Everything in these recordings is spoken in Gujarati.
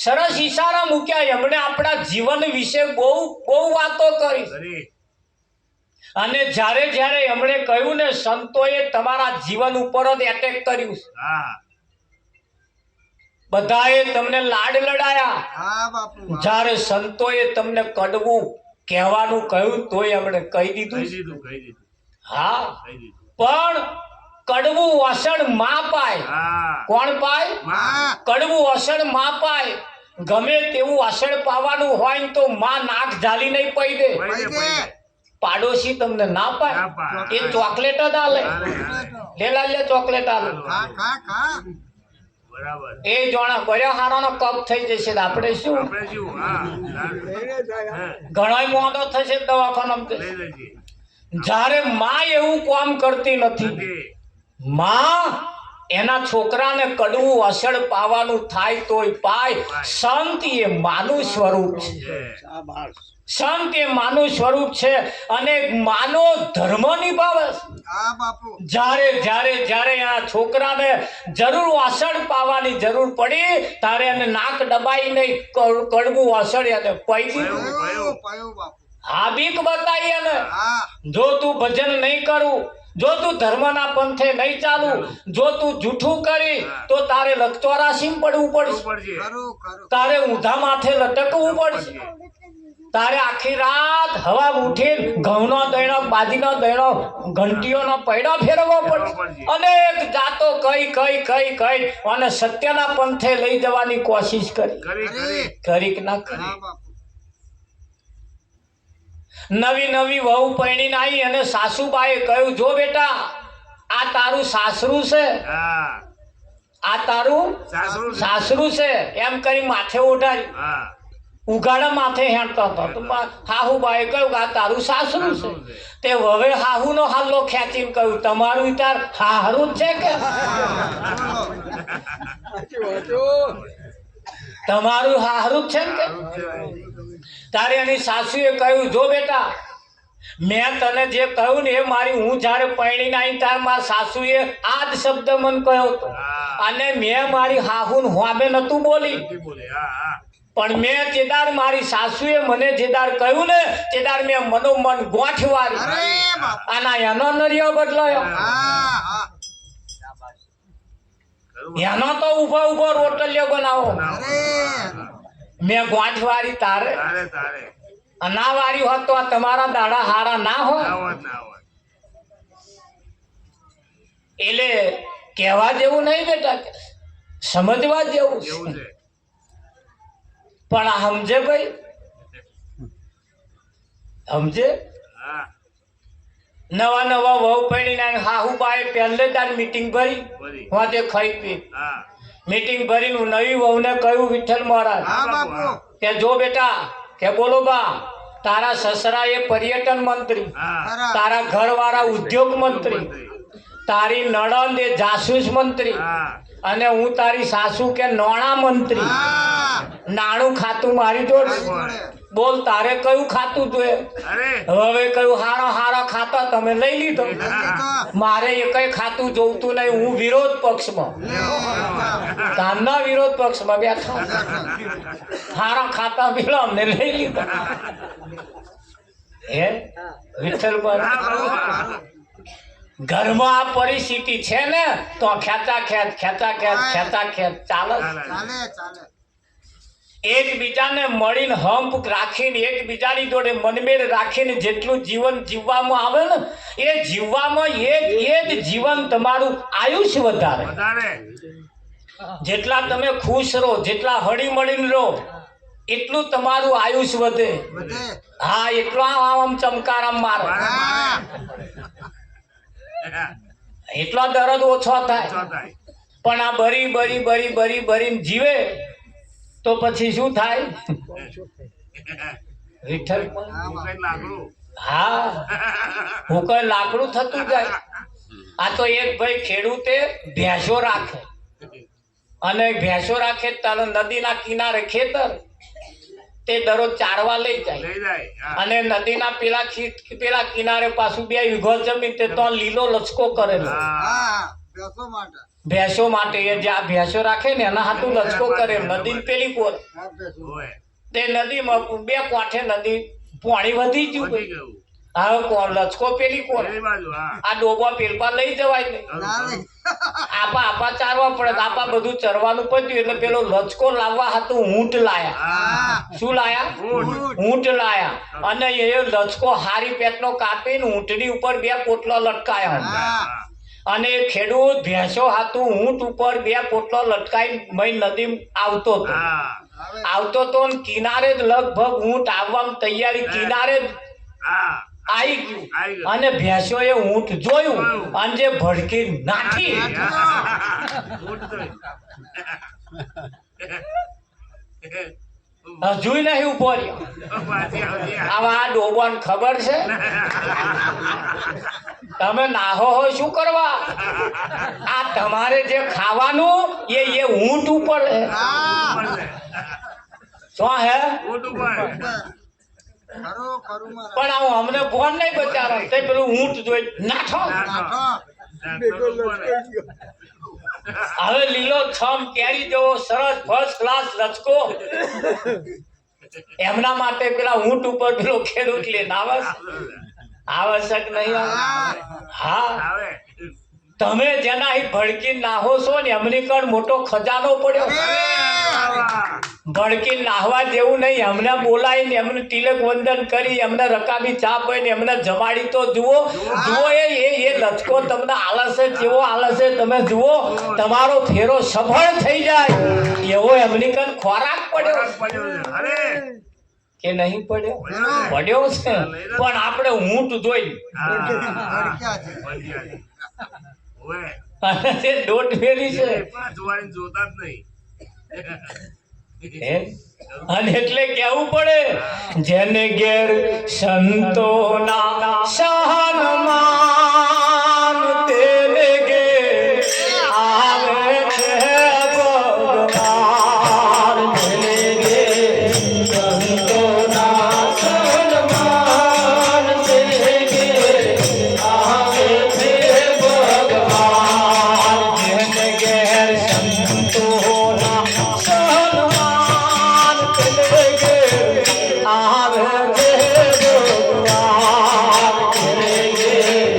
સરસ ઈશારા મૂક્યા. એમણે આપણા જીવન વિશે બહુ બહુ વાતો કરી. અને જ્યારે જ્યારે એમણે કહ્યું ને, સંતોએ તમારા જીવન ઉપર જ એટેક કર્યું. બધાએ તમને લાડ લડાયા. જ્યારે સંતોએ તમને કડવું કહેવાનું કહ્યું તોય એમણે કહી દીધું. હા, પણ કડવું વસણ માં પાય. કોણ પાય? કડવું વસણ માં પાય. ગમે તેવું વસણ પાવાનું હોય તો માં નાક ઝાલી નહીં પઈ દે. પાડોશી તમને ના પાય. એ ચોકલેટ જ આલે. લેલા લે ચોકલેટ આલે. એ જોણા બર્યા હારાનો કપ થઈ જશે. આપણે શું ઘણો મોડો થશે દવાખાના. જ્યારે માં એવું કામ કરતી નથી. માં એના છોકરાને કડવું અસર પાવાનું થાય તોય પાય. સંત એ માનું સ્વરૂપ છે. સંત એ માનું સ્વરૂપ છે અને માનો ધર્મ નિભાવે. જ્યારે જ્યારે જ્યારે આ છોકરાને જરૂર વાસણ પાવાની જરૂર પડી ત્યારે એને નાક દબાઈ નહીં કડવું વાસણ એને પઈ દીધું. આ બીક બતાવી એને. જો તું ભજન નહીં કરું, જો તું ધર્મના પંથે નહીં ચાલુ, જો તું જૂઠું કરી તો તારે લખતોરાશી પડવું પડશે. તારે ઊંધા માથે લટકવું પડશે. તારે આખી રાત હવા ઉઠી ઘઉંનો દૈણો, બાજીનો દૈણો, ઘંટીઓનો પૈડો ફેરવવો પડશે. અનેક જાતો કઈ કઈ કઈ કઈ અને સત્યના પંથે લઈ જવાની કોશિશ કરી કે ના કરી. નવી નવી વહુ પરણીને આવી અને સાસુબાએ કહ્યું, જો બેટા આ તારું સાસરું છે, આ તારું સાસરું છે એમ કરી માથે ઉઠાડ્યું. ઉઘાડા માથે હેંડતો હતો તો હાહુબાએ કહ્યું કે આ તારું સાસરું છે. તે હવે હાહુનો હાલ્લો ખેંચીને કહ્યું, તમારું તાર હારું જ છે કે તમારું હારું જ છે કે. તારે એની સાસુએ કહ્યું, જો બેટા મેં તને જે કહ્યું ને એ મારી, હું જયારે પરણીને આવી ત્યારે મારા સાસુએ આ જ શબ્દ મને કહ્યો હતો અને મેં મારી હાહુન હોમે નતું બોલી. પણ મેં જેદાર મારી સાસુએ મને જેદાર કહ્યું ને તેદાર મેં મનોમન ગોઠવારી આના એનો નરિયો બદલાયો. એનો તો ઉભો ઉભો રોટલીઓ બનાવો મેં ગોઠવારી. તારે અનાવારી હોત તો તમારા દાડા હારા ના હોય. એટલે કહેવા જેવું નહીં બેટા, સમજવા જેવું છે. પણ આ સમજે ભાઈ, સમજે. નવા નવા વહુ પડીને હાહુબાએ પહેલે તાર મીટિંગ ભરી હોતે ખાઈ પી. મીટિંગ ભરીને નવી વહુને કહ્યું, વિઠ્ઠલ મહારાજ કે જો બેટા કે બોલો બા, તારા સસરા એ પર્યટન મંત્રી, તારા ઘરવાળા ઉદ્યોગ મંત્રી, તારી નણંદ એ જાસૂસ મંત્રી અને હું તારી સાસુ કે નોણા મંત્રી. નાણું ખાતું મારી જોડે. બોલ તારે કયું ખાતું જોઈએ? હવે કયું હારા ખાતા તમે લઈ લીધો. મારે એકય ખાતું જોવતું નહીં. હું વિરોધ પક્ષમાં, ગામના વિરોધ પક્ષમાં બેઠા. હારા ખાતા મેળો અમને લઈ લીધા. હે વિઠ્ઠલ ઘરમાં આ પરિસ્થિતિ છે ને તો ખેંચા ખેંચ ચાલે. એકબીજાને મળીને હંપ રાખીને એકબીજાની જોડે મનમેળ રાખીને જેટલું જીવન જીવવામાં આવે ને એ જીવવામાં એ જ જીવન તમારું આયુષ્ય વધારે. જેટલા તમે ખુશ રહો, જેટલા હળી મળીને રહો એટલું તમારું આયુષ્ય વધે. હા, એટલો આમ ચમકારામ મારે એટલો દરદ ઓછો થાય. પણ આ ભરીને જીવે તો પછી શું થાય? વિઠ્ઠલ હા, હું કઈ લાકડું થતું જાય. આ તો એક ભાઈ ખેડૂતે ભેંસો રાખે અને ભેંસો રાખે તારે નદીના કિનારે ખેતર, તે દરરોજ ચારવા લઈ જાય અને નદીના પેલા કિનારે પાછું 2 વીઘો જમીન તે તો લીલો લચકો કરેલો. ભેંસો માટે એ જે આ ભેંસો રાખે ને એના હાથું લચકો કરે નદી પેલી કોર તે નદીમાં બે કોઠે નદી પાણી વધી ગયું વધી ગયું. હવે લચકો પેલી કોર પેલી બાજુ, હા. આ ડોબા પેલપા લઈ જવાય ને આપા ચારવા પડે આપા બધું ચરવાનું પત્યું એટલે પેલો લચકો લાવવા હતું ઊંટ લાયા હા. શું લાયા ઊંટ. ઊંટ લાયા અને એ લચકો હારી પેટનો કાપીને ઊંટની ઉપર બે પોટલો લટકાયા હા. અને એ ખેડૂત ભેંસો હાથું ઊંટ ઉપર બે પોટલો લટકાઈ મય નદી આવતો હતો હા. આવતો તો ને કિનારે જ લગભગ ઊંટ આવવામાં તૈયારી કિનારે જ હા. આવી ગયું આવી ગયું. અને ભેંસોએ ઊંટ જોયું અને જે ભડકી નાખી ઊંટ તો. હજુય નહીં ઉભો રહ્યો પાછી આવતી. આવા આ ડોબાને ખબર છે તમે નાહો હોય શું કરવા આ તમારે જે ખાવાનું એ ઊંટ ઉપર હે શું હે ઊંટ ઉપર. પણ આવું અમને ફોન નહીં બચારો તે પેલું ઊંટ જોઈ નાઠો હવે લીલો છમ કેરી જેવો સરસ ફર્સ્ટ ક્લાસ લચકો એમના માટે પેલા ઊંટ ઉપર પેલો ખેડૂત લઈને આવે છે. આવશ્યક નહીં આવે હા આવે. તમે જેના અહીં ભડકી નાહો છો ને એમની કણ મોટો ખજાનો પડ્યો ભડકી નાહવા જેવું નહીં એમને બોલાવીને એમને તિલક વંદન કરી એમને રકાબી ચા પીને એમને જમાડી તો જુઓ જુઓ એ લચકો તમને આલસે જેવો આલસે તમે જુઓ તમારો ફેરો સફળ થઈ જાય એવો એમની કણ ખોરાક પડ્યો પડ્યો છે. અરે. કે નહીં પડ્યો પડ્યો છે પણ આપણે ઊંટ જોઈ હા. પડી આવી. ઓવે. અને તે દોઢ ફેરી છે એ પાંચ વાળીને જોતા જ નહીં. હે? અને એટલે કેવું પડે જેને ઘેર સંતોના સન્માન તેને ઘેર આવે છે ભગવાન જેને ઘેર સંતોના સન્માન તેને ઘેર આવે છે ભગવાન જેને ઘેર સંતોના સન્માન તેને ઘેર આવે છે ભગવાન જેને ઘેર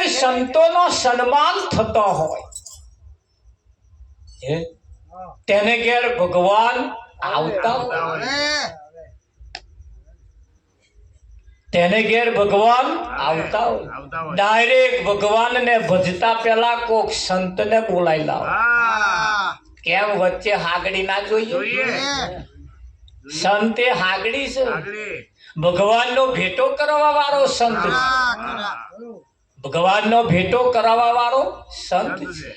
ઘેર સંતોનો સન્માન થતો હોય હે, તેને ઘેર ભગવાન આવતા હોય, તેને ઘેર ભગવાન આવતા હોય. ડાયરેક્ટ ભગવાનને ભજતા પહેલા કોક સંતને બોલાવી લાવો. હા કેમ વચ્ચે હાગડી ના જોઈએ? જોઈએ સંત એ હાગડી છે. આગળ ભગવાનનો ભેટો કરવા વાળો સંત છે. ભગવાનનો ભેટો કરાવવા વાળો સંત સંત છે. છે.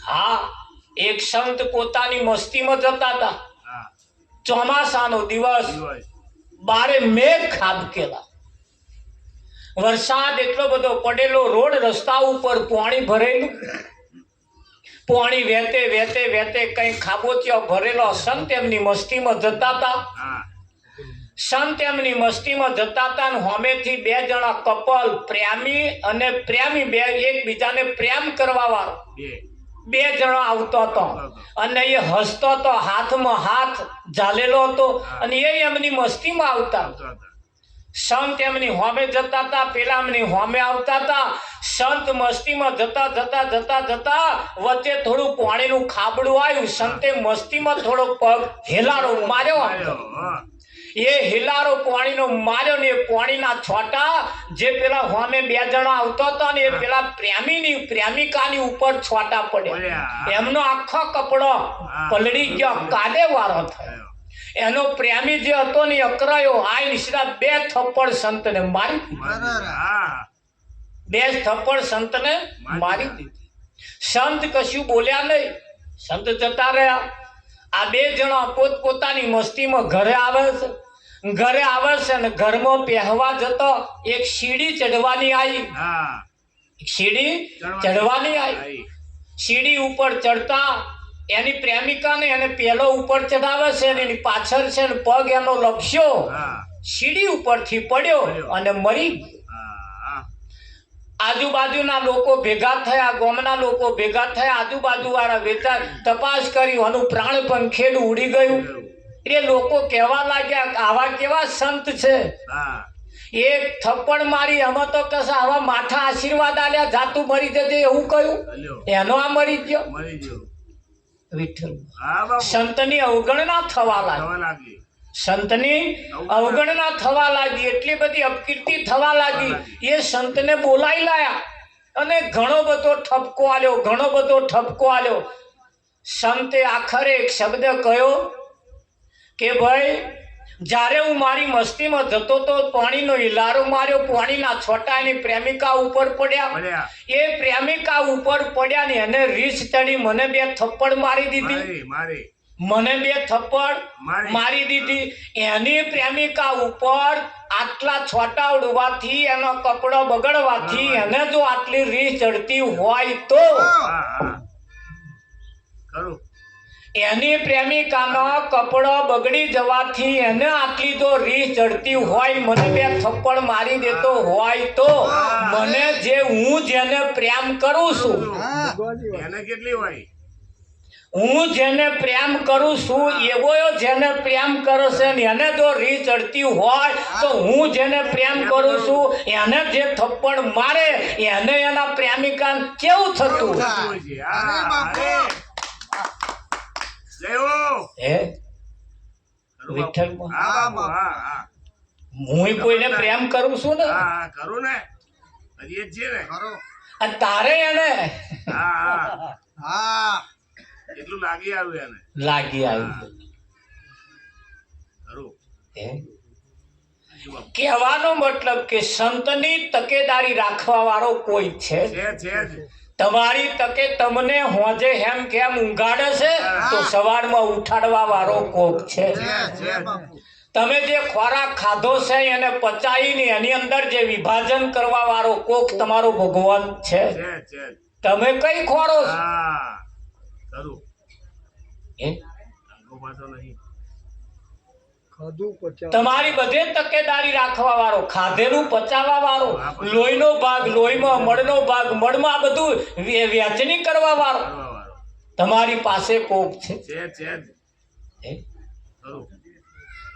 હા, એક સંત પોતાની મસ્તીમાં જતા હતા. હા ચોમાસાનો દિવસ, દિવસ બારે મેઘ ખાબકેલા, વરસાદ એટલો બધો પડેલો, રોડ રસ્તા ઉપર પાણી ભરેલું, પાણી વહેતે વહેતે વહેતે કઈ ખાબોચિયો ભરેલો. સંત એમની મસ્તીમાં જતા હતા. હા સંત એમની મસ્તીમાં જતા હતા ને હોમેથી બે જણા કપલ, પ્રેમી અને પ્રેમી, બે એકબીજાને પ્રેમ કરવા વાળો બે બે જણા આવતો હતો અને એ હસતો હતો, હાથમાં હાથ ઝાલેલો હતો અને એ એમની મસ્તીમાં આવતા. આવતા હતા. સંત એમની હોમે જતા હતા, પેલા એમની હોમે આવતા હતા. સંત મસ્તીમાં જતા જતા જતા જતા વચ્ચે થોડું પાણીનું ખાબડું આવ્યું. સંતે મસ્તીમાં થોડો પગ હેલારો માર્યો. આવ્યો, હા. એ હિલારો પાણીનો માર્યો ને એ પાણીના છોટા જે પેલા હોમે બે જણા આવતો હતો ને એ પેલા પ્રેમિકાની ઉપર છોટા પડ્યા. પડ્યા. એમનો આખો કપડો પલળી ગયો, કાદે વાળો થયો. એનો પ્રેમી જે હતો ને અકરાયો, આઈ સીધા બે થપ્પડ સંતને મારી દીધી. હા બે થપ્પડ સંતને મારી દીધી. સંત કશું બોલ્યા નહીં, સંત જતા રહ્યા. આ બે જણા પોતપોતાની મસ્તીમાં ઘરે આવે છે. ઘરે આવે છે ને ઘરમાં પહેવા જતો એક સીડી ચડવાની આવી. હા સીડી ચડવાની આવી. આવી. સીડી ઉપર ચડતા એની પ્રેમિકાને એને પેલો ઉપર ચડાવે છે ને એની પાછળ છે ને પગ એનો લપસ્યો, હા સીડી ઉપરથી પડ્યો અને મરી ગયો. હા આજુબાજુના લોકો ભેગા થયા, ગામના લોકો ભેગા થયા, આજુબાજુ વાળા વેચા તપાસ કરી, આનું પ્રાણ પંખેડું ઉડી ગયું. એ લોકો કહેવા લાગ્યા કે આવા કેવા સંત છે, હા એક થપ્પડ મારી આમાં તો કશા આવા માથા આશીર્વાદ આલ્યા, જાતું મરી જજે એવું કહ્યું, હલ્યો. એનો આ મરી ગયો. મરી ગયો. વિઠ્ઠલ, હા બાપુ સંતની અવગણના થવા લાગી. થવા લાગી. સંતની અવગણના થવા લાગી, એટલી બધી અપકીર્તિ થવા લાગી. એ સંતને બોલાવી લાયા અને ઘણો બધો ઠપકો આલ્યો, ઘણો બધો ઠપકો આલ્યો. સંતે આખરે એક શબ્દ કહ્યો કે ભાઈ, જ્યારે હું મારી મસ્તીમાં જતો તો પાણીનો હિલારો માર્યો, પાણીના છોટા એની પ્રેમિકા ઉપર પડ્યા. પડ્યા. એ પ્રેમિકા ઉપર પડ્યા ને એને રીસ ચડી, મને બે થપ્પડ મારી દીધી. મારી મને બે થપ્પડ મારી. મારી દીધી. એની પ્રેમિકા ઉપર આટલા છોટા ઉડવાથી, એનો કપડો બગડવાથી એને જો આટલી રીસ ચડતી હોય તો હા હા ખરું. એની પ્રેમિકાનો કપડો બગડી જવાથી એને આટલી જો રીસ ચડતી હોય, મને બે થપ્પડ મારી દેતો હોય તો મને જે હું જેને પ્રેમ કરું છું, એને કેટલી હોય? હું જેને પ્રેમ કરું છું એવો જેને પ્રેમ કરે છે ને એને જો રીસ ચડતી હોય તો હું જેને પ્રેમ કરું છું એને જે થપ્પડ મારે એને એના પ્રેમિકાને કેવું થતું હોય છે. હા અરે. જય હો. હે ખરું બાપુ. વિઠ્ઠલ, હા બાપુ. હા હા હું કોઈને પ્રેમ કરું છું ને, હા હા ખરું ને. હજી એ જ છે ને. અને તારે એને હા હા એટલું લાગી આવ્યું એને. લાગી આવ્યું. ખરું. હે? હજુ બાપુ. કહેવાનો મતલબ કે સંતની તકેદારી રાખવા વાળો કોઈ છે જ. છે જ. તમારી તકે તમને હોજે હેમ કેમ ઊંઘાડે છે તો સવારમાં ઉઠાડવા વાળો કોક છે. છે તમે જે ખોરાક ખાધો છે એને પચાવીને એની અંદર જે વિભાજન કરવા વાળો કોક તમારો ભગવાન છે. છે તમે કઈ ખોરો છો? હા ખરું. હે? આગો પાછો નહીં. તમારી બધે તકેદારી રાખવા વાળો, ખાધેલું પચાવવા વાળો, લોહીનો ભાગ લોહીમાં, મળનો ભાગ મળમાં, બધું વહેંચણી કરવા વાળો કરવા વાળો. તમારી પાસે કોક છે. છે જ. હે? ખરું.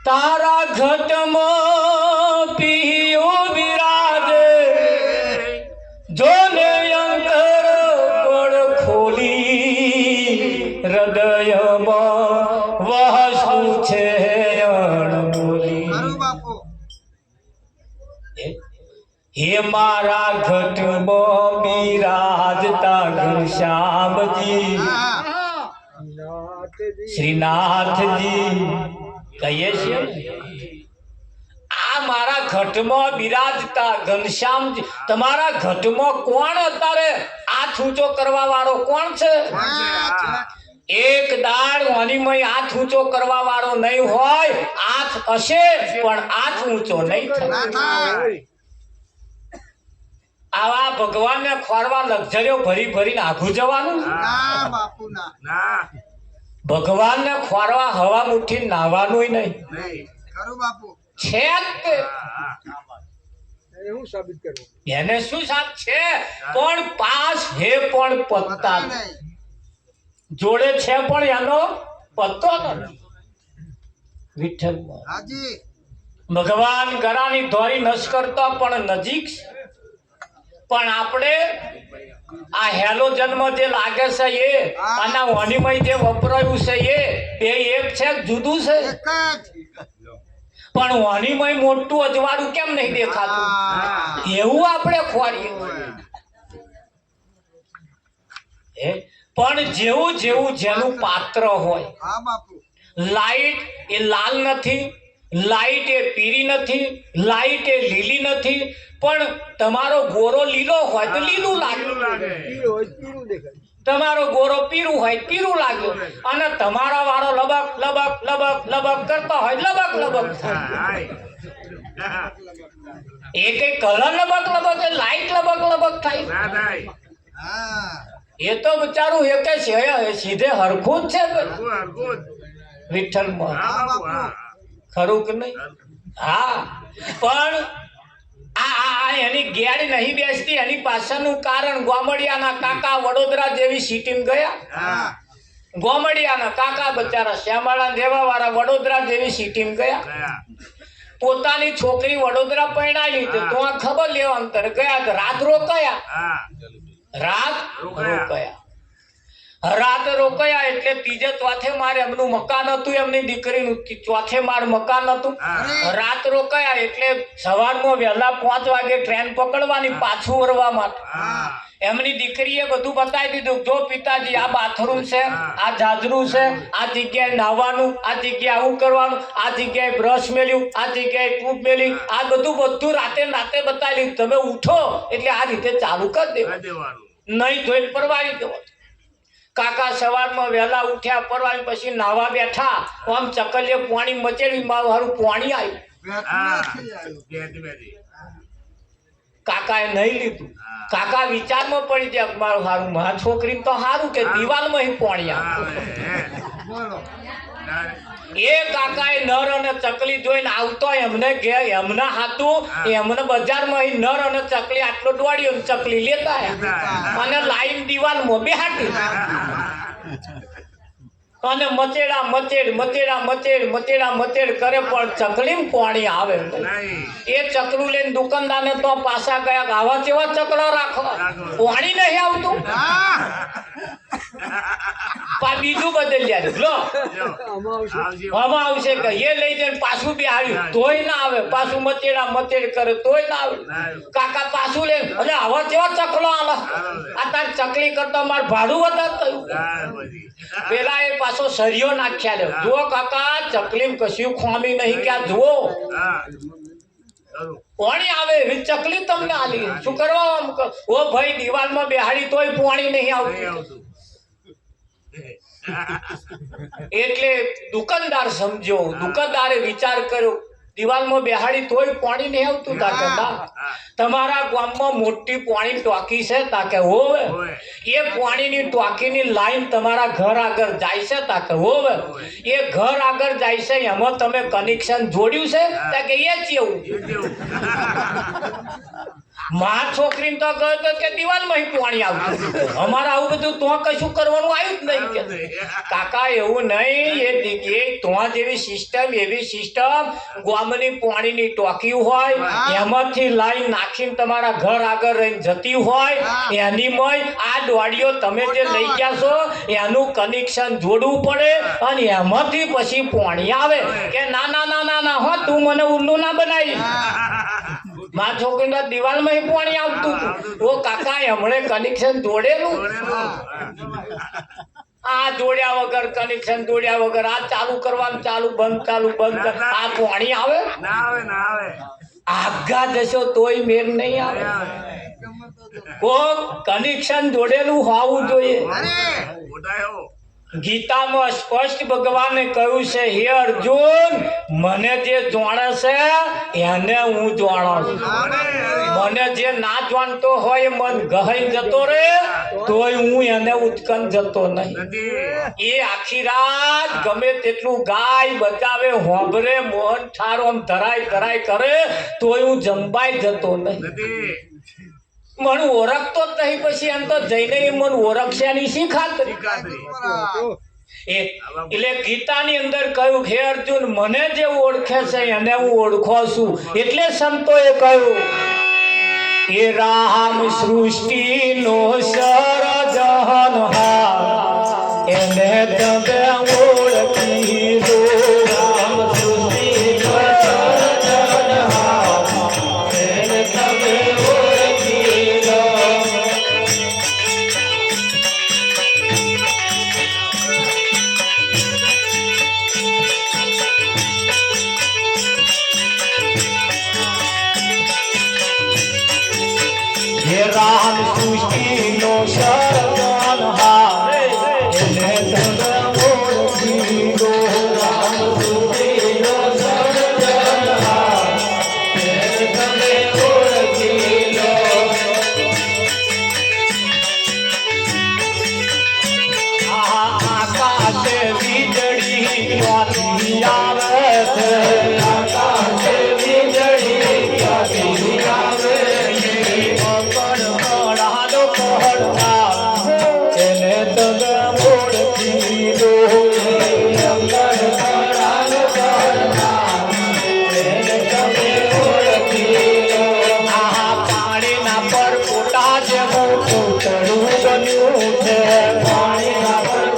તારા ઘટમાં પીયો બિરાજે, જો હે મારા ઘટમાં બિરાજતા ઘનશ્યામજી શ્રીનાથજી કહીએ છીએ ને, આ મારા ઘટમાં બિરાજતા ઘનશ્યામજી. તમારા ઘટમાં કોણ અત્યારે હાથ ઊંચો કરવા વાળો કોણ છે? એક દાડ વાણીમય હાથ ઊંચો કરવા વાળો નહીં હોય. હાથ હશે પણ હાથ ઊંચો નહીં થાય. આવા ભગવાનને ખોરવા લક્ઝરીઓ ભરી ભરીને આઘું જવાનું. ભગવાનને ખોરવા હવા મુઠ્ઠી નાહવાનું નહીં છે જ તે. એને શું સાથ છે? પણ પાસ હે પણ પત્તા જોડે છે પણ એનો પત્તો નથી. વિઠ્ઠલ ભગવાન ગરાની ધોરી નશ કરતા પણ નજીક છે. પણ આપણે આ હેલો જન્મ જે લાગે છે એ અને વાણીમય જે વપરાયું છે એ બે એક છે જુદું છે. પણ વાણીમય મોટું અજવાળું કેમ નહીં દેખાતું? એવું આપણે ખોરીએ. પણ જેવું જેવું જેનું પાત્ર હોય. લાઈટ એ લાલ નથી, લાઈટ એ પીળી નથી, લાઈટ એ લીલી નથી. પણ તમારો ગોરો લીલો હોય તો લીલું લાગે, તમારો ગોરો પીળું હોય પીળું લાગે, અને તમારા વાળો લબક લબક લબક લબક કરતો હોય લબક લબક થાય. એ કઈ કલર લબક લબક લાઈટ લબક લબક થાય? એ તો બચારું એ કે સીધે હરખું જ છે. વિઠ્ઠલમાં ખરું કે નહીં? હા, પણ આ એની ગેડ નહીં બેસતી. એની પાછળનું કારણ ગોમડિયાના કાકા વડોદરા જેવી સિટીમાં ગયા. ગોમડિયાના કાકા બચારા શ્યામાળા દેવા વાળા વડોદરા જેવી સિટીમાં ગયા. પોતાની છોકરી વડોદરા પરણાવી તો આ ખબર લેવા અંતર ગયા. રાત રોકાયા. રાત રોકાયા એટલે ત્રીજે ચોથે માર એમનું મકાન હતું, એમની દીકરીનું ચોથે માર મકાન હતું. રાત રોકાયા એટલે સવારમાં વહેલા 5 વાગે ટ્રેન પકડવાની પાછું વળવા માટે. એમની દીકરીએ બધું બતાવી દીધું. જો પિતાજી આ બાથરૂમ છે, આ જાજરું છે, આ જગ્યાએ નાહવાનું, આ જગ્યાએ આવું કરવાનું, આ જગ્યાએ બ્રશ મેલ્યું, આ જગ્યાએ ટૂપ મેલી, આ બધું રાતે બતાવી દીધું. તમે ઉઠો એટલે આ રીતે ચાલુ કરી દેવાનું, નહીં ધોઈને પરવારી દેવાનું. કાકા સવારમાં વહેલા ઉઠ્યા, પરવારી પછી નાવા બેઠા. આમ ચકલીએ પાણી મચેડ્યું, મારું પાણી આવ્યું. કાકાએ નહીં લીધું. કાકા વિચારમાં પડી જાય મારું સારું મારા છોકરી તો સારું કે દિવાલમાં પાણી આવ્યું. એ કાકાએ નર અને ચકલી જોઈને આવતો એમને એમના હાથું એમને બજારમાં નર અને ચકલી આટલો દોડ્યો, ચકલી લેતા અને લાઈન દિવાલમાં બેહાડી અને મચેડા મચેડ કરે પણ ચકલી પાણી આવે. એ ચકલું લઈને દુકાનદારને તો પાછા ગયા. આવા કેવા ચકલા રાખો, પાણી નહીં આવતું. બીજું બદલ્યા લો આમાં આવશે કે એ લઈ જઈને પાછું બેહાડ્યું તોય ના આવે. પાછું મચેડ કરે તોય ના આવે. કાકા પાછું લે એટલે આવા કેવા ચકલો આલે. આ તાર ચકલી કરતા મારે ભાડું વધારે થયું. પેલા એ પાછો સરિયો નાખ્યા લે. જો કાકા ચકલી કશું ખોમી નહીં ક્યાં જુઓ પાણી આવે એવી ચકલી તમને આલી. શું કરવા? ઓ ભાઈ દિવાલમાં બેહાડી તોય પાણી નહીં આવતું. એટલે દુકાનદાર સમજ્યો. દુકાનદારે વિચાર કર્યો દિવાલમાં બેહાડી તોય પાણી નહીં આવતું. તાકે તમારા ગામમાં મોટી પાણી ટાંકી છે? તાકે હોવે. એ પાણીની ટાંકીની લાઈન તમારા ઘર આગળ જાય છે? તાકે હોવે. એ ઘર આગળ જાય છે એમાં તમે કનેક્શન જોડ્યું છે? તાકે એ જ એવું. મા છોકરી તો કહે તો કે દિવાલમાં પાણી આવતું. અમારે આવું બધું તો કશું કરવાનું આવ્યું જ નહીં. કે કાકા એવું નહીં. એ તો જેવી સિસ્ટમ એવી સિસ્ટમ ગામની પાણીની ટાંકી હોય એમાંથી લાઈન નાખીને તમારા ઘર આગળ રહીને જતી હોય એનીમય આ દોડીઓ તમે જે લઈ ગયા છો એનું કનેક્શન જોડવું પડે અને એમાંથી પછી પાણી આવે. કે ના હો તું મને ઉલ્લુ ના બનાવી. માં છોકરીના દિવાલમાં પાણી આવતું હતું. ઓ કાકા હમણે કનેક્શન જોડેલું, આ જોડ્યા વગર કનેક્શન જોડ્યા વગર આ ચાલુ કરવાનું, ચાલુ બંધ આ પાણી આવે, ના આવે ના આવે આગા જશો તોય મેર નહીં આવે. કનેક્શન જોડેલું હોવું જોઈએ. મોટા હો ગીતામાં સ્પષ્ટ ભગવાને કહ્યું છે, હે અર્જુન, મને જે જાણે છે એને હું જાણું છું. મને જે ના જાણતો હોય એ મન ગહાઈ જતો રે તોય હું એને ઉચકન જતો નહીં. એ આખી રાત ગમે તેટલું ગાય બતાવે, હોંભરે, મોહન ઠારો આમ ધરાય કરે તોય હું જંબાઈ જતો નહીં. મને ઓળખતો જ નહીં. પછી એમ તો જઈને એ મને ઓળખશે એની શી ખાતરી? એટલે ગીતાની અંદર કહ્યું, હે અર્જુન, મને જે ઓળખે છે એને હું ઓળખો છું. એટલે સંતોએ કહ્યું, એ રામ સૃષ્ટિનો સર્જનહાર, એને તમે ઓળખી લો. રામ સૃષ્ટિનો સર્જનહાર, એને તમે ઓળખી લો. હે રામ સૃષ્ટિનો સર્જનહાર, એને તમે ઓળખી લો. રામ સૃષ્ટિનો સર્જનહાર, એને તમે ઓળખી લો. આકાશે વીજળી ક્યાંથી આવે છે? આકાશે વીજળી ક્યાંથી આવે છે? કડકડાનો પડકાર, એને તમે ઓળખી લો. કડકડાનો પડકાર, એને તમે ઓળખી લો. આ પાણીના પર કોટા જેવું પૂતળું બન્યું છે. પાણીના પર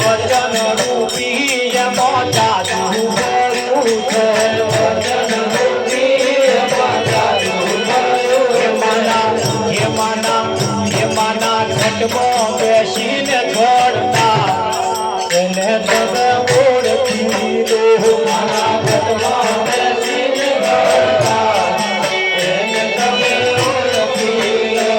વચન રૂપી એમાં જાદુ ભર્યું છે. વચન રૂપી એમાં જાદુ ભર્યું છે. એમાંના ઘટમાં બેસીને ઘડતા, એને તમે ઓળખી લો. મારા ઘટમાં બેસીને ઘડતા, એને તમે ઓળખી લો.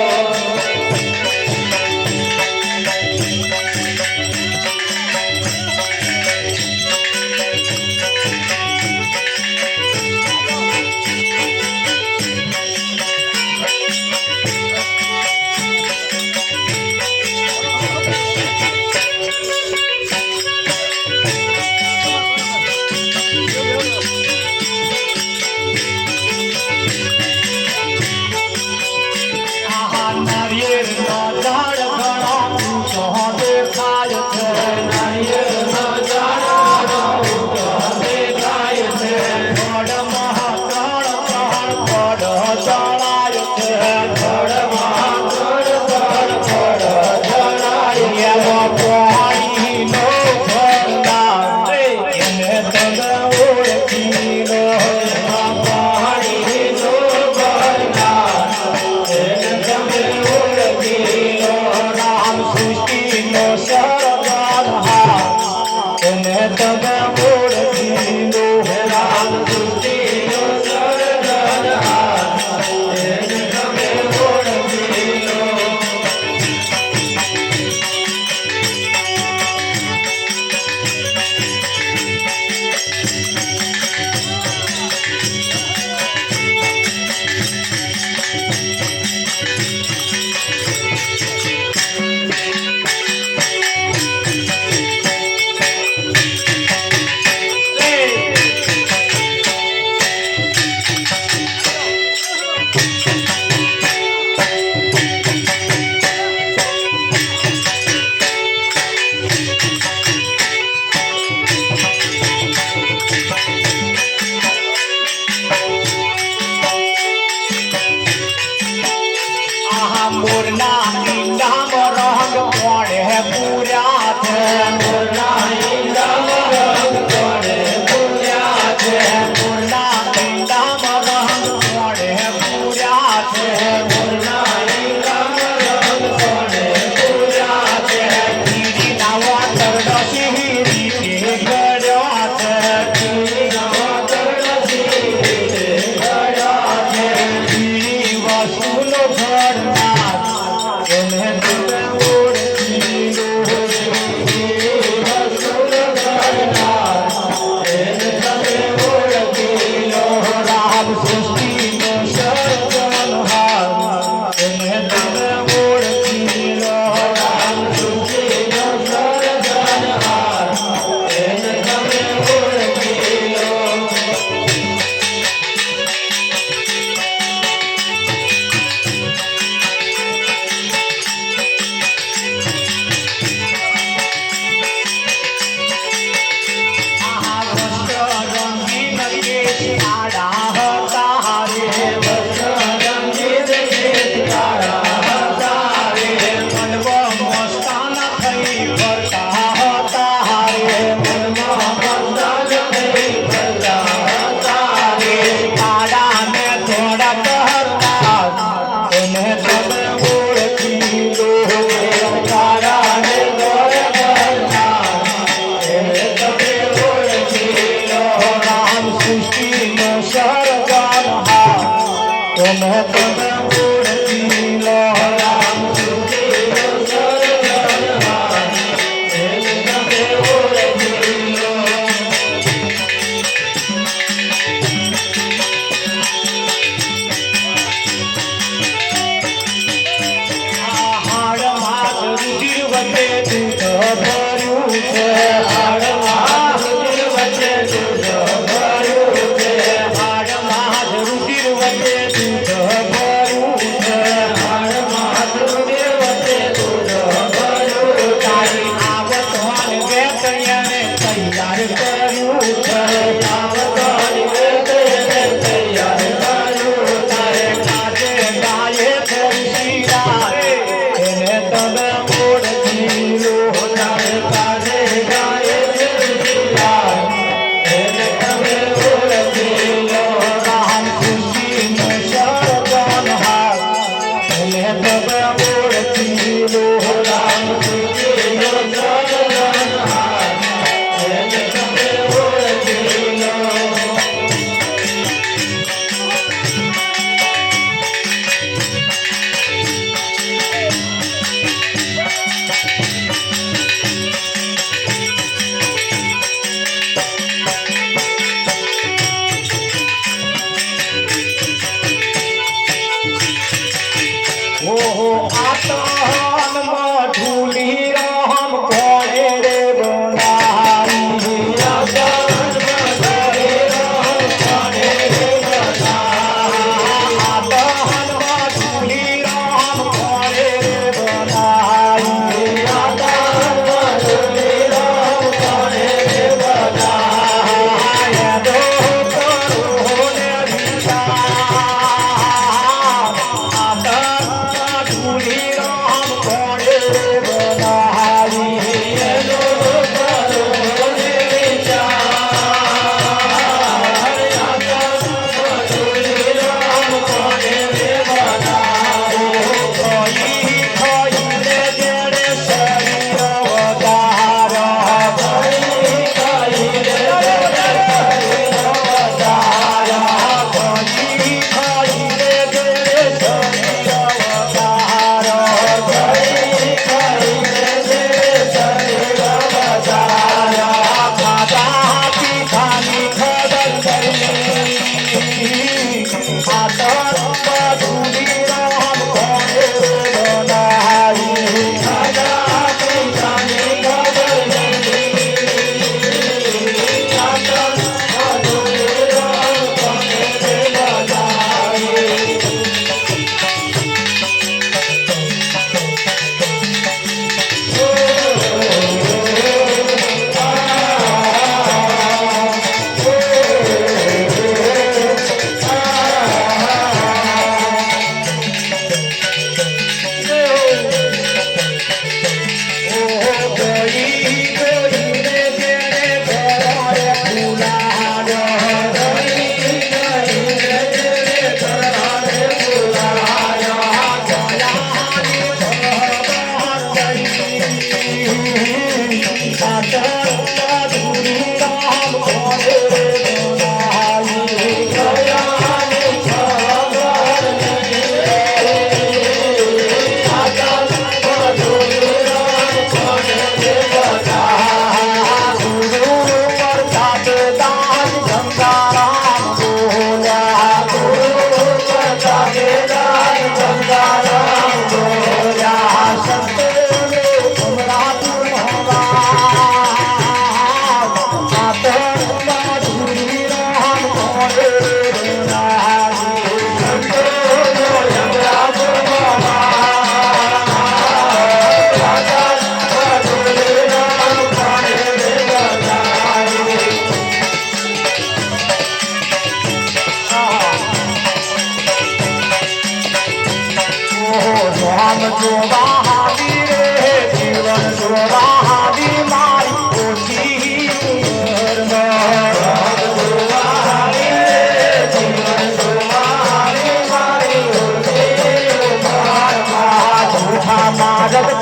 મારત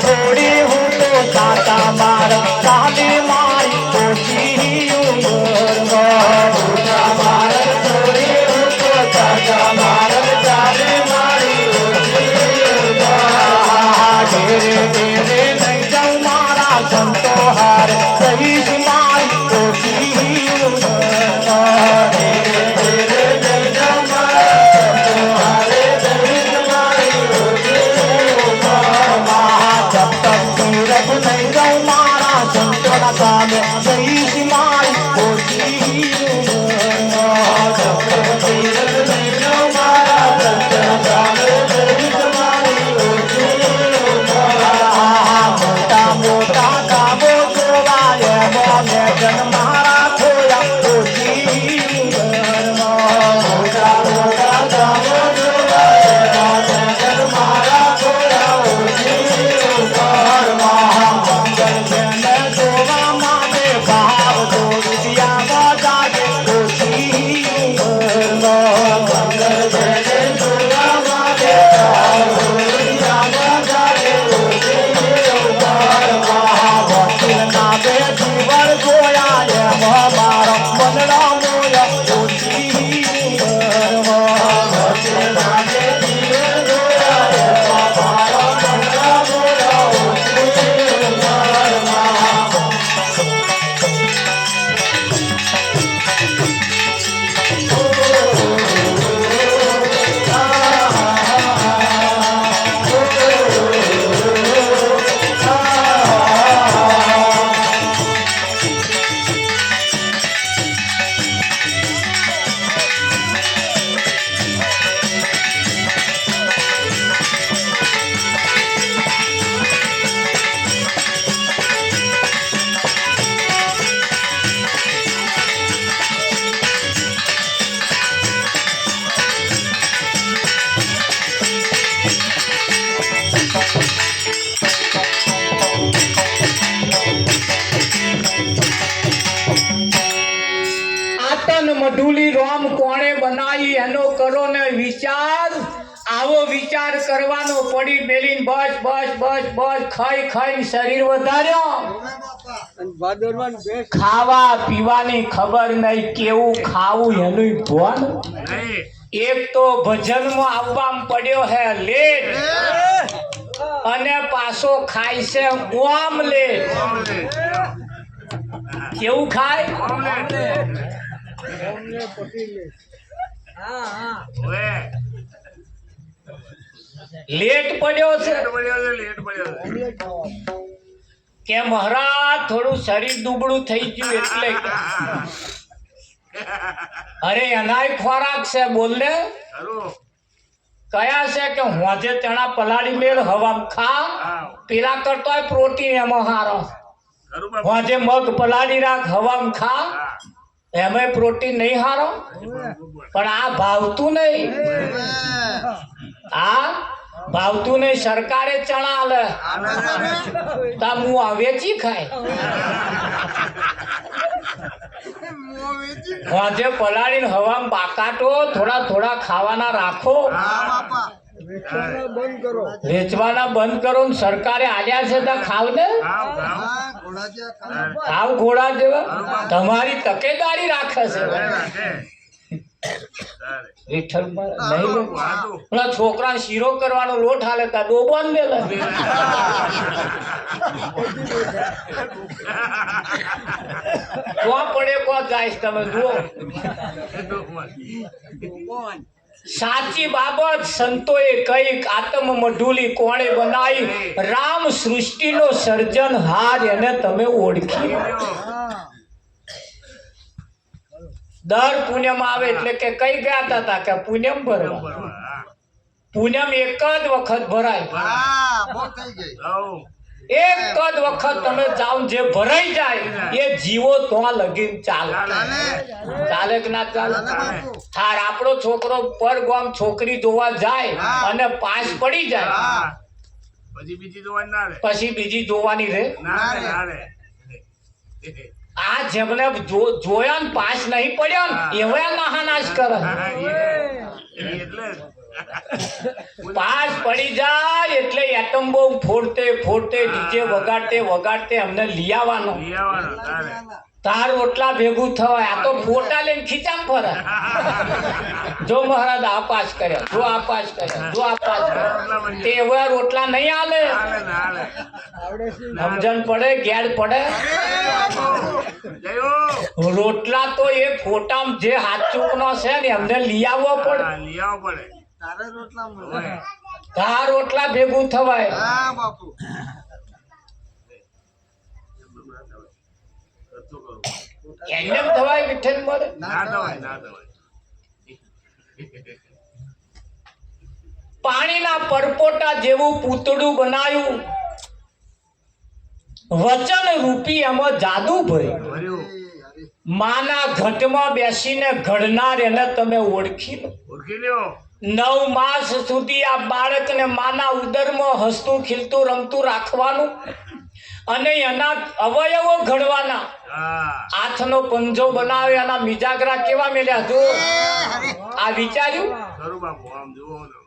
છોડી હું તો ચાચા મારત ચાલે બનાવી એનો કરો ને વિચાર. આવો વિચાર કરવાનો પડી મેલીને બસ બસ બસ બસ ખાઈ ખાઈને શરીર વધાર્યો. ખાવા પીવાની ખબર નહીં, કેવું ખાવું એનું ભાન. નહીં. એક તો ભજનમાં આવવામાં પડ્યો હે લેટ, અને પાછો ખાય છે ઓમલેટ. ઓમલેટ. કેવું ખાય? ઓમલેટ. ઓએ. લેટ પડ્યો છે લેટ પડ્યો છે, લેટ પડ્યો છે. કે મહારાજ થોડું શરીર દુબળું થઈ ગયું એટલે. અરે એનાય ખોરાક છે, બોલ ને. ખરું. કયા છે કે હોજે ચણા પલાળી મેળ હવામ ખા. હા. પેલા કરતોય પ્રોટીન એમાં હારો. ખરું બાપુ. હોજે મગ પલાળી રાખ હવામ ખા, હા. એમાંય પ્રોટીન નહીં હારો. પણ આ ભાવતું નહીં, આ ભાવતું નહીં. સરકારે ચણા આલે તા હું આ વેચી ખાય. હોજે પલાળીને હવામાં બાકાટો થોડા થોડા ખાવાના રાખો. વેચવાના બંધ કરો ને સરકારે આલ્યા છે તો ખાવ ને. ખાવ, ખાવ. ખાવ ઘોડા જેવા. તમારી તકેદારી રાખે છે. રાખે. તારે. વિઠ્ઠલ મહારાજ નહીં લે. વાતું. પેલા છોકરાને શીરો કરવાનો લોટ હાલે તા ડોબાન દે લે. તો પડે કો જાય તમે જુઓ. સાચી બાબત સંતોએ કઈક આત્મ મઢુલી કોણે બનાવી. રામ સૃષ્ટિનો સર્જનહાર એને તમે ઓળખી. દર પૂનમ આવે એટલે કે કઈ ગયા હતા કે પૂનમ ભરવા. પૂનમ એક જ વખત ભરાય. આવો. એક જ વખત તમે જાઓ, જે ભરાઈ જાય એ જીવો તો લગીન ચાલે. ચાલે કે ના ચાલે? હાર આપણો છોકરો પર ગામ છોકરી જોવા જાય અને પાસ પડી જાય, હા. પછી બીજી જોવાની ના રે. પછી બીજી જોવાની રે. ના રે, ના રે. આ જેમને જોયા ને પાસ નહીં પડ્યો ને એવા નાહાનાશ કરે. હા, એટલે જ. પાસ પડી જાય એટલે એટમ બોમ્બ ફોડતે ફોડતે ડીજે વગાડતે વગાડતે અમને લઈ આવવાનો. લઈ આવવાનો, તારે. તાર રોટલા ભેગું થવાય. આ તો ફોટા લઈને ખીચામ ફરે. જો મહારાજ આ પાસ કર્યા, જો આ પાસ કર્યા, જો આ પાસ કર્યા. તે એવા રોટલા નહીં આલે. હાલે ને, હાલે. સમજણ પડે, ગેડ પડે. જયો. રોટલા તો એ ફોટામાં જે હાચુક નો છે ને એમને લઈ આવવો પડે. હા, લઈ આવવો પડે. ઓએ. તાર રોટલા ભેગું થવાય. ખર્ચો કરો. એમને એમ થવાય વિઠ્ઠલ મળે. ના દવાય, ના દવાય. પાણીના પરપોટા જેવું પૂતળું બનાવ્યું. વચન રૂપી એમાં જાદુ ભર્યું. ભર્યું. માના ઘટમાં બેસીને ઘડનાર એને તમે ઓળખી લો. ઓળખી લ્યો. 9 માસ સુધી આ બાળકને માના ઉદરમાં હસતું ખીલતું રમતું રાખવાનું અને એના અવયવો ઘડવાના. હા. હાથનો પંજો બનાવે, એના મિજાગરા કેવા મેલ્યા જો. આ વિચાર્યું? ખરું બાપુ, આમ જુઓ ને.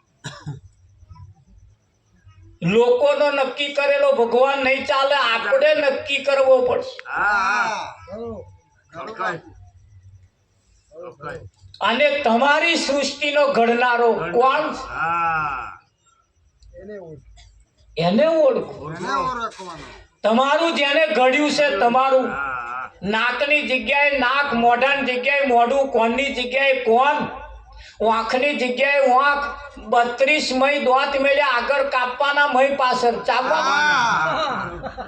લોકોનો નક્કી કરેલો ભગવાન નહીં ચાલે, આપણે નક્કી કરવો પડશે. હા, હા. ઓળખાય. ઓળખાય. અને તમારી સૃષ્ટિનો ઘડનારો કોણ? હા. એને ઓળખો. ઓળખો. તમારું જેને ઘડ્યું છે તમારું. હા. નાકની જગ્યાએ નાક, મોઢાની જગ્યાએ મોઢું, કોણની જગ્યાએ કોણ, આંખની જગ્યાએ આંખ. 32 મય દોત મેલ્યા, આગળ કાપવાના, મય પાછળ ચાપવાના.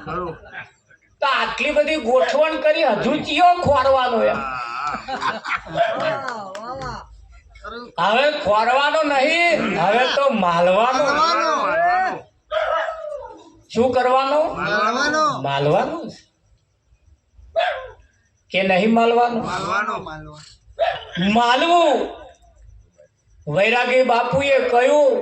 ખરું. તો આટલી બધી ગોઠવણ કરી હજુ ચિયો ખોરવાનો એમ? હવે ખોરવાનો નહીં, હવે તો માલવાનો. મારવાનું. શું કરવાનો? મારવાનું. માલવાનું કે નહીં માલવાનું? મારવાનું. માલવું. વૈરાગી બાપુએ કહ્યું,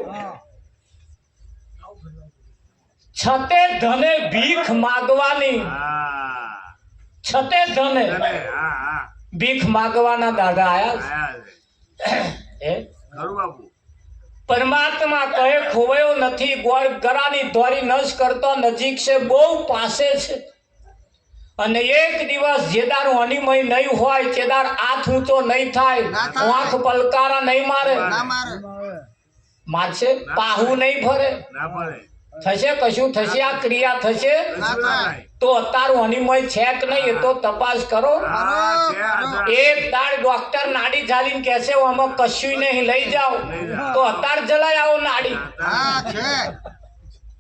છતે ધને ભીખ માગવાની. હા. છતે ધને તને, હા, હા. ભીખ માગવાના દાદા આયા છે. આયા છે. હે ખરું બાપુ. પરમાત્મા કહે ખોવાયો નથી, ગોળ ગરાની ધોરી નશ કરતો નજીક છે, બહુ પાસે છે. અને એક દિવસ જેદાર અનિમય નહીં હોય તેદાર હાથ ઊંચો નહીં થાય, ના થાય. આંખ પલકારા નહીં મારે, ના મારે. મારશે પાહુ નહીં ભરે, ના પડે. થશે કશું થશે, આ ક્રિયા થશે. ના થાય. તો અત્યારું અનિમય છે કે નહીં એ તો તપાસ કરો. હા, છે આધાર. એક દાડ ડોક્ટર નાડી ઝાલીને કહેશે આમાં કશું નહીં, લઈ જાઓ, તો અત્યાર જલાય આવો નાડી. હા, છે.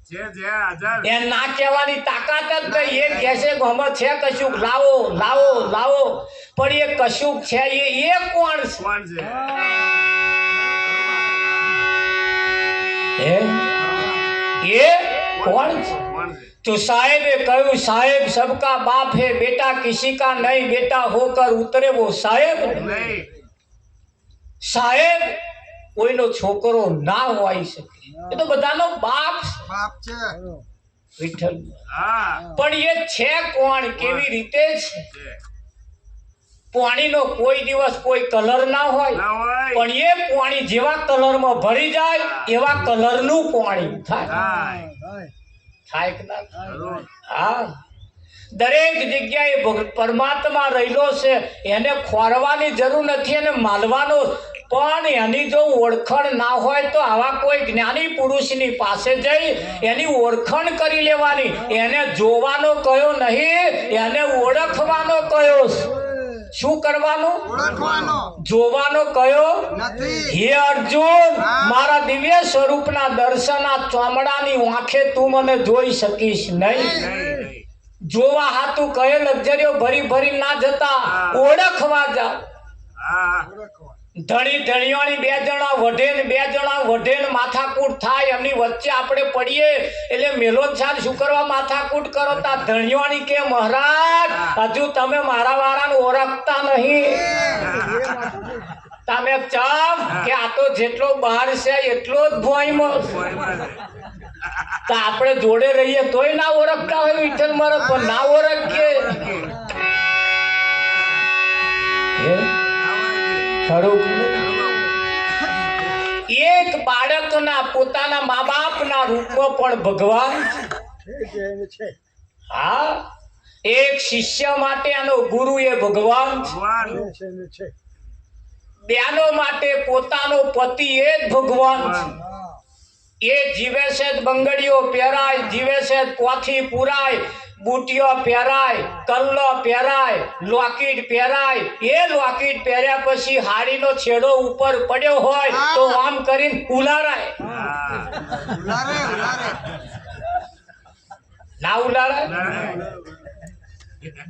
છે આધાર. એ ના કહેવાની તાકાત જ નહીં. એ કહેશે કે આમાં છે કશુંક, લાવો લાવો લાવો, પણ એ કશુંક છે એ કોણ છે? કોણ છે? હે? એ કોણ છે? કોણ છે? तो साहेबे कहूँ साहेब सबका बाप है, बेटा किसी का नहीं, बेटा होकर उतरे वो साहेब નહીં. સાહેબ કોઈનો છોકરો ના હોઈ શકે, એ તો બધાનો બાપ છે. બાપ છે. વિઠ્ઠલ હા, પણ એ છે કોણ, કેવી રીતે છે? છે. પાણીનો કોઈ દિવસ કોઈ કલર ના હોય, ના હોય. પણ એ પાણી જેવા કલરમાં ભરી જાય એવા કલરનું પાણી થાય. થાય. થાય કે ના થાય? ખરું. હા, દરેક જગ્યાએ પરમાત્મા રહેલો છે, એને ખોરવાની જરૂર નથી, એને માલવાનો. પણ એની જો ઓળખણ ના હોય તો આવા કોઈ જ્ઞાની પુરુષની પાસે જઈ એની ઓળખણ કરી લેવાની. એને જોવાનો કયો નહીં, એને ઓળખવાનો કયો. શું કરવાનું? ઓળખવાનો જોવાનો કયો નથી. હે અર્જુન, મારા દિવ્ય સ્વરૂપના દર્શન આ ચોમડાની આંખે તું મને જોઈ શકીશ નહીં. નહીં, નહીં. જોવા હાતું કહે લક્ઝરીઓ ભરી ભરી ના જતા, ઓળખવા જા. હા, ધણી ધણીઓની બે જણા વઢે ને બે જણા વઢે ને માથાકૂટ થાય, એમની વચ્ચે આપણે પડીએ એટલે મેલો છાલ શું કરવા માથાકૂટ કરો? તા ધણીઓની કે મહારાજ હજુ તમે મારા વાળાને ઓળખતા નહીં. તમે ચમ કે આ તો જેટલો બહાર છે એટલો જ ભોયમાં. કોઈમાં છે. તો આપણે જોડે રહીએ તોય ના ઓળખતા હોય વિઠ્ઠલ મારો, પણ ના ઓળખીએ. હે? ખરું? એક બાળકના પોતાના મા બાપના રૂપમાં પણ ભગવાન છે. હા, એક શિષ્ય માટે આનો ગુરુ એ ભગવાન છે. ભગવાન. બેનો માટે પોતાનો પતિ એ જ ભગવાન છે. એ જીવે છે જ બંગડીઓ પહેરાય, જીવે છે જ પોથી પુરાય, બુટીઓ પહેરાય, કલ્લો પહેરાય, લોકેટ પહેરાય. એ લોકેટ પહેર્યા પછી હાડીનો છેડો ઉપર પડ્યો હોય તો આમ કરીને ઉલારાય. હા. ઉલારે, ઉલારે. ના ઉલારાય? ઉલારે.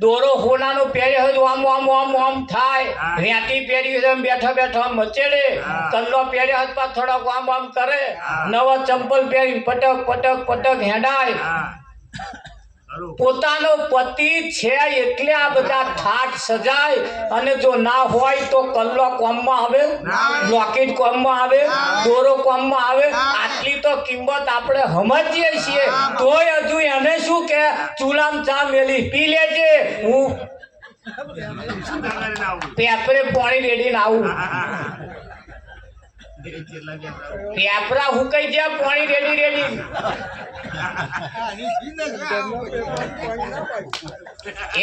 દોરો હોનાનો પહેર્યો હોય તો આમ આમ આમ આમ થાય. વેટી પહેરી હોય તો આમ બેઠા બેઠા આમ મચેડે. કલ્લો પહેર્યો હોય તો થોડોક આમ આમ કરે. નવા ચંપલ પહેરી પટક પટક પટક હેડાય. હા. ખરું. પોતાનો પતિ છે એટલે આ બધા ઠાઠ સજાય. અને જો ના હોય તો કલ્લો કોમમાં આવે, લોકેટ કોમમાં આવે, દોરો કોમમાં આવે. આટલી તો કિંમત આપણે સમજીએ છીએ, તોય હજુ એને શું કે ચૂલામ ચા મેલી પી લેજે, હું શું કરીને આવું? પેપરે પાણી રેડીને આવું. કેટલા કે પેપરા હુકાઈ ગયા પાણી રેડી રેડી.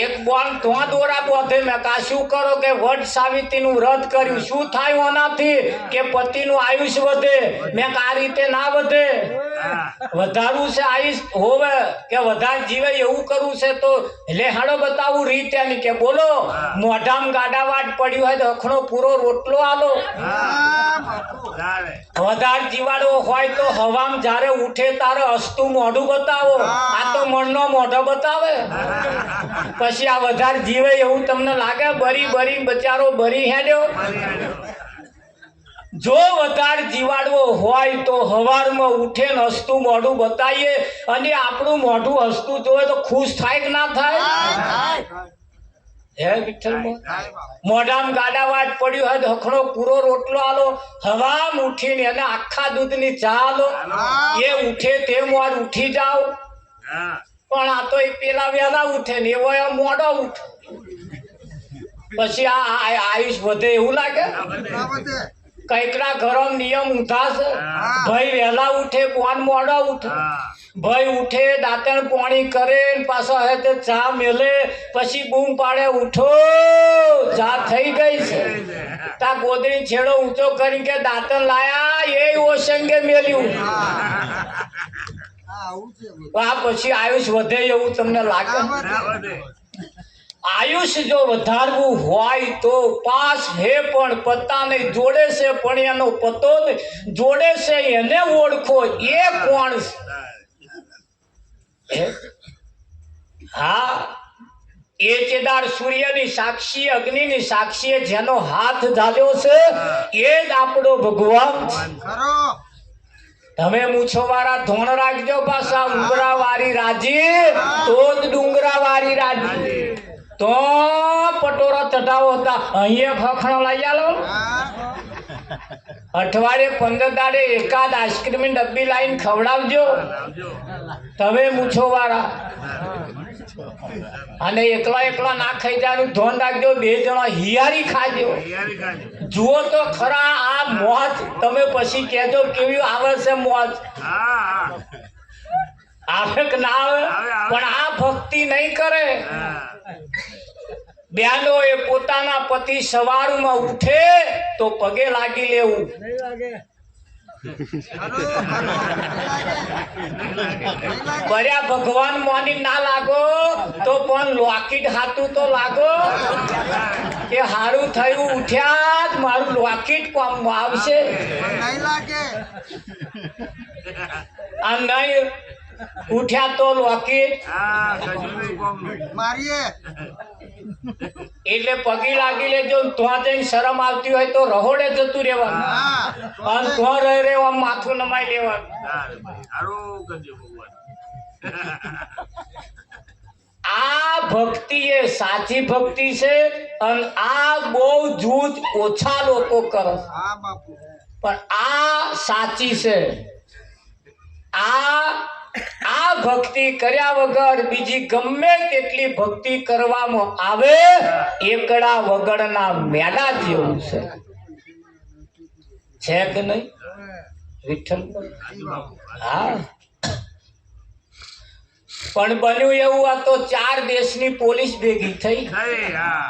એક બોન તો દોરા બોધે મેં કા શું કરો કે વટ સાવિત્રીનું વ્રત કર્યું, શું થાય આનાથી કે પતિનું આયુષ્ય વધે. મેં આ રીતે ના વધે, વધારવું છે આયુષ હોવે કે વધારે જીવે એવું કરવું છે તો લેહાડો બતાવું રીત એની કે બોલો. મોઢામાં ગાડાવાટ પડ્યું હોય તો અખણો પૂરો રોટલો આલો. વધારે જીવાડવો હોય તો હવામ જ્યારે ઉઠે તારે હસતું મોઢું બતાવો. આ તો મણનો મોઢો બતાવે. પછી આ વધારે જીવે એવું તમને લાગે? બરી બરી બચારો બરી હેડ્યો. જો વધારે જીવાડવો હોય તો હવારમાં ઉઠે ને હસતું મોઢું બતાવીએ. અને આપણું મોઢું હસતું જોવે તો ખુશ થાય કે ના થાય? હે વિઠ્ઠલ, મોઢામાં ગાડાવાટ પડ્યું હોય તો હખણો પૂરો રોટલો આલો. હવામ ઉઠીને એને આખા દૂધની ચા આલો. એ ઉઠે તે મોર ઉઠી જાઓ. પણ આ તો એ પેલા વહેલા ઉઠે ને એવો એ મોડો ઉઠે. પછી આ આયુષ વધે એવું લાગે? કઈકના ઘરો નિયમ ઊંધા છે હા. ભાઈ વહેલા ઉઠે કોણ મોડા ઉઠે હા ભાઈ ઉઠે દાંતણ પાણી કરે ને પાછો હે તે ચા મેલે પછી બૂમ પાડે ઉઠો ચા થઈ ગઈ છે તા ગોદડી છેડો ઊંચો કરી કે દાંતણ લાયા એ ઓસંગે મેલ્યું આ પછી આયુષ વધે એવું તમને લાગે ના વધે. આયુષ જો વધારવું હોય તો પાસ હે પણ પત્તા નહીં જોડે છે પણ એનો પતો નહીં જોડે છે એને ઓળખો એ કોણ છે હા એ ચેદાર સૂર્યની સાક્ષી અગ્નિની સાક્ષી જેનો હાથ ઝાલ્યો છે એ જ આપણો ભગવાન છે. તમે મૂછોવાળા ધોણ રાખજો પાછા ઉંગરા વાળી રાજી તો જ ડુંગરા વાળી રાજી તો પટોરા ચટાવો હતા અહીંયા ખખણો લઈ આલો અઠવાડિયે 15 દાડે એકાદ આઈસ્ક્રીમની ડબ્બી લાવીને ખવડાવજો લાવજો. તમે મૂછોવાળા અને એકલા ના ખાઈ જવાનું ધોન રાખજો બે જણા હિયારી ખાજો તૈયારી ખાજો. જુઓ તો ખરા આ મોજ તમે પછી કહેજો કેવી આવે છે મોજ હા હા આવે કે ના આવે આવે. પણ આ ભક્તિ નહીં કરે હા બહેનો એ પોતાના પતિ સવારમાં ઉઠે તો પગે લાગી લેવું બર્યા ભગવાન મોની ના લાગો તો પણ લોકેટ હાથું તો લાગો કે હારું થયું ઉઠ્યા જ મારું લોકેટ કામમાં આવશે આ નહીં ઉઠ્યા તો લોકેટ હા કશું નહીં કોમનું. એટલે પગી લાગી લેજો ને ત્યાં જઈને શરમ આવતી હોય તો રહોડે જતું રહેવાનું અને ત્યાં રહી રહેવા માથું નમાઈ લેવાનું સારું ભાઈ. સારું કરજો ભગવાન. આ ભક્તિ એ સાચી ભક્તિ છે અને આ બહુ જૂજ ઓછા લોકો કરે છે. પણ આ સાચી છે આ ભક્તિ કર્યા વગર બીજી ગમે તેટલી ભક્તિ કરવામાં આવે એકડા વગરના મેડા જેવું છે કે નહીં વિઠ્ઠલ હા પણ બન્યું એવું આ તો 4 દેશની પોલીસ ભેગી થઈ અરે હા